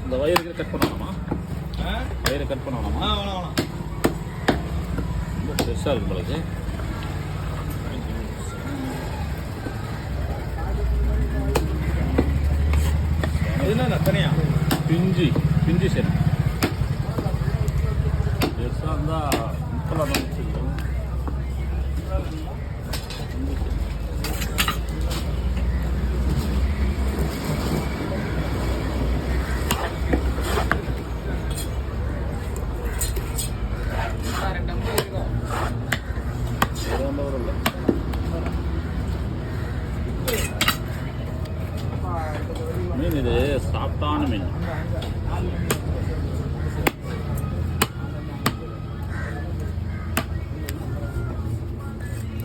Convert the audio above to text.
இந்த வயிறு கட் பண்ணலாமா? வயிறு கட் பண்ணலாமா? வேணாம். ரொம்ப பெருசாக இருக்கு உங்களுக்கு. என்ன தனியா பிஞ்சு சரி பெருசாக இருந்தால் முப்பலாம் வச்சுருக்கோம். மீன் இது சாஃப்டான மீன்.